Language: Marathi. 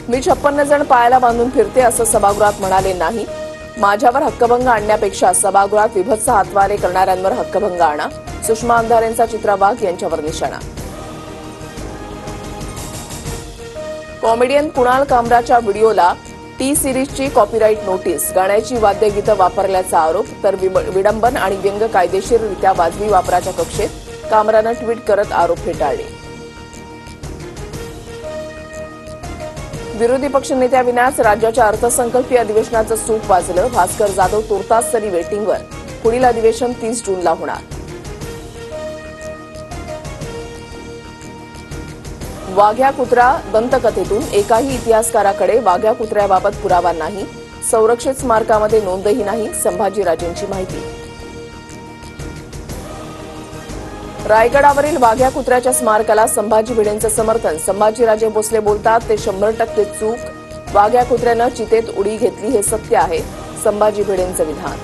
मी 56 जण पायाला बांधून फिरते असं सभागृहात म्हणाले नाही. माझ्यावर हक्कभंग आणण्यापेक्षा सभागृहात विभत्स हातवारे करणाऱ्यांवर हक्कभंग आणा. सुषमा अंधारेंचा चित्रा वाघ यांच्यावर निशाणा. कॉमेडियन कुणाल कामराच्या व्हिडिओला टी सिरीजची कॉपीराईट नोटीस. गाण्याची वाद्यगीतं वापरल्याचा आरोप. तर विडंबन आणि व्यंग कायदेशीररित्या वाजवी वापराच्या कक्षेत. कामरानं ट्विट करत आरोप फेटाळले. विरोधी पक्षनेत्याविनाच राज्याच्या अर्थसंकल्पीय अधिवेशनाचं सूप वाजलं. भास्कर जाधव तुर्तास तरी वेटिंगवर. पुढील अधिवेशन 30 जूनला होणार. वाघ्या कुत्रा दंतकथेतून एकाही इतिहासकाराकडे वाघ्या कुत्र्याबाबत पुरावा नाही. संरक्षित स्मारकामध्ये नोंदही नाही. संभाजीराजेंची माहिती. रायगडावरील वाघ्या कुत्र्याच्या स्मारकाला संभाजी भिडेंचं समर्थन. संभाजीराजे भोसले बोलतात, ते 100% चूक. वाघ्या कुत्र्यानं चितेत उडी घेतली हे सत्य आहे. संभाजी भिडेंचं विधान.